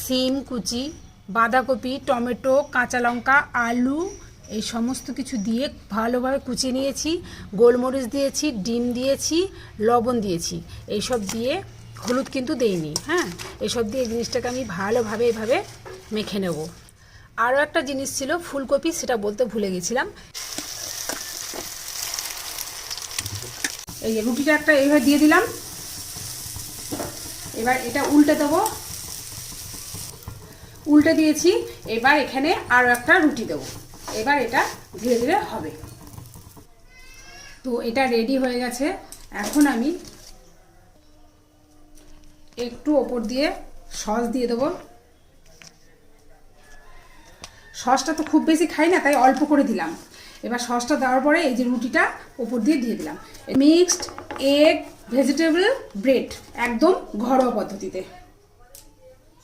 সিম কুচি, বাঁধাকপি, টমেটো, কাঁচা লঙ্কা, আলু এই সমস্ত কিছু দিয়ে ভালোভাবে কুচিয়ে নিয়েছি। গোলমরিচ দিয়েছি, ডিম দিয়েছি, লবণ দিয়েছি। এইসব দিয়ে হলুদ কিন্তু দেইনি। হ্যাঁ, এসব দিয়ে এই জিনিসটাকে আমি ভালোভাবে এভাবে মেখে নেব। আরও একটা জিনিস ছিল ফুলকপি, সেটা বলতে ভুলে গেছিলাম। এই যে রুটিটা একটা এইভাবে দিয়ে দিলাম। এবার এটা উল্টে দেবো। উল্টে দিয়েছি। এবার এখানে আরও একটা রুটি দেবো। এবার এটা ধীরে ধীরে হবে। তো এটা রেডি হয়ে গেছে। এখন আমি একটু ওপর দিয়ে সস দিয়ে দেবো। সসটা তো খুব বেশি খাই না, তাই অল্প করে দিলাম। এবার সসটা দেওয়ার পরে এই যে রুটিটা ওপর দিয়ে দিলাম। মিক্সড এগ ভেজিটেবল ব্রেড, একদম ঘরোয়া পদ্ধতিতে।